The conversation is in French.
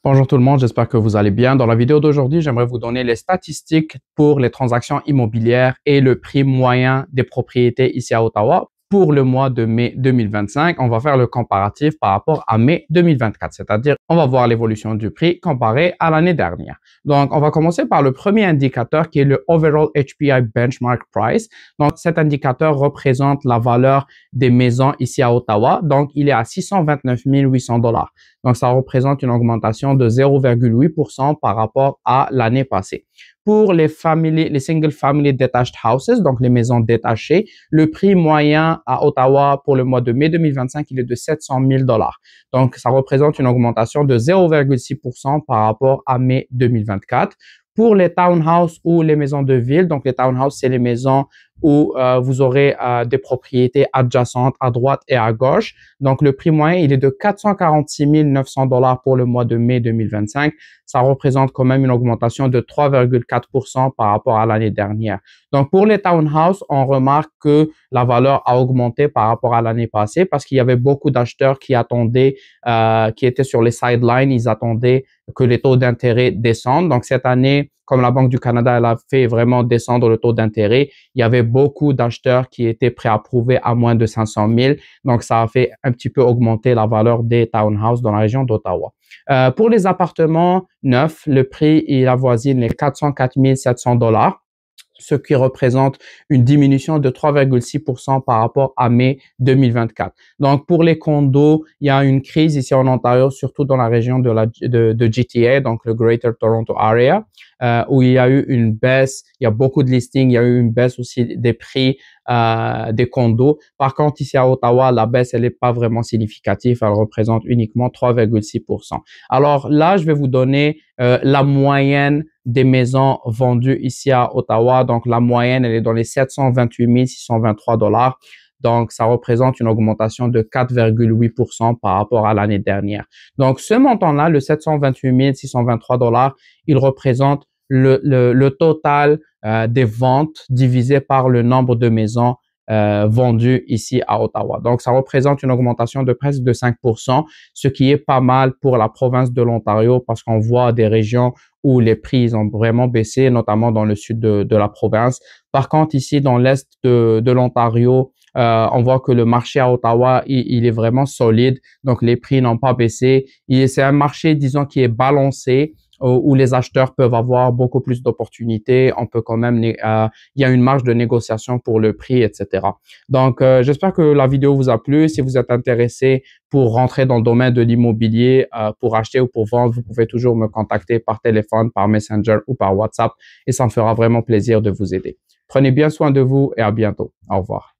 Bonjour tout le monde, j'espère que vous allez bien. Dans la vidéo d'aujourd'hui, j'aimerais vous donner les statistiques pour les transactions immobilières et le prix moyen des propriétés ici à Ottawa. Pour le mois de mai 2025, on va faire le comparatif par rapport à mai 2024, c'est-à-dire on va voir l'évolution du prix comparé à l'année dernière. Donc, on va commencer par le premier indicateur qui est le Overall HPI Benchmark Price. Donc, cet indicateur représente la valeur des maisons ici à Ottawa. Donc, il est à 629 800 $. Donc, ça représente une augmentation de 0,8% par rapport à l'année passée. Pour les single family detached houses, donc les maisons détachées, le prix moyen à Ottawa pour le mois de mai 2025, il est de 700 000 $. Donc, ça représente une augmentation de 0,6% par rapport à mai 2024. Pour les townhouses ou les maisons de ville, donc les townhouses, c'est les maisons où vous aurez des propriétés adjacentes à droite et à gauche. Donc, le prix moyen, il est de 446 900 $ pour le mois de mai 2025. Ça représente quand même une augmentation de 3,4% par rapport à l'année dernière. Donc, pour les townhouses, on remarque que la valeur a augmenté par rapport à l'année passée parce qu'il y avait beaucoup d'acheteurs qui attendaient, qui étaient sur les sidelines, ils attendaient que les taux d'intérêt descendent. Donc, cette année, comme la Banque du Canada, elle a fait vraiment descendre le taux d'intérêt, il y avait beaucoup d'acheteurs qui étaient prêts à prouver à moins de 500 000. Donc, ça a fait un petit peu augmenter la valeur des townhouses dans la région d'Ottawa. Pour les appartements neufs, le prix, il avoisine les 404 700 $. Ce qui représente une diminution de 3,6% par rapport à mai 2024. Donc, pour les condos, il y a une crise ici en Ontario, surtout dans la région de GTA, donc le Greater Toronto Area, où il y a eu une baisse, il y a beaucoup de listings, il y a eu une baisse aussi des prix des condos. Par contre, ici à Ottawa, la baisse, elle n'est pas vraiment significative, elle représente uniquement 3,6%. Alors là, je vais vous donner la moyenne des maisons vendues ici à Ottawa. Donc, la moyenne, elle est dans les 728 623 $. Donc, ça représente une augmentation de 4,8% par rapport à l'année dernière. Donc, ce montant-là, le 728 623 $, il représente le total des ventes divisé par le nombre de maisons vendues ici à Ottawa. Donc, ça représente une augmentation de presque de 5%, ce qui est pas mal pour la province de l'Ontario parce qu'on voit des régions où les prix ont vraiment baissé, notamment dans le sud de la province. Par contre, ici, dans l'est de l'Ontario, on voit que le marché à Ottawa, il est vraiment solide. Donc, les prix n'ont pas baissé. C'est un marché, disons, qui est balancé, où les acheteurs peuvent avoir beaucoup plus d'opportunités. On peut quand même, il y a une marge de négociation pour le prix, etc. Donc, j'espère que la vidéo vous a plu. Si vous êtes intéressé pour rentrer dans le domaine de l'immobilier, pour acheter ou pour vendre, vous pouvez toujours me contacter par téléphone, par Messenger ou par WhatsApp et ça me fera vraiment plaisir de vous aider. Prenez bien soin de vous et à bientôt. Au revoir.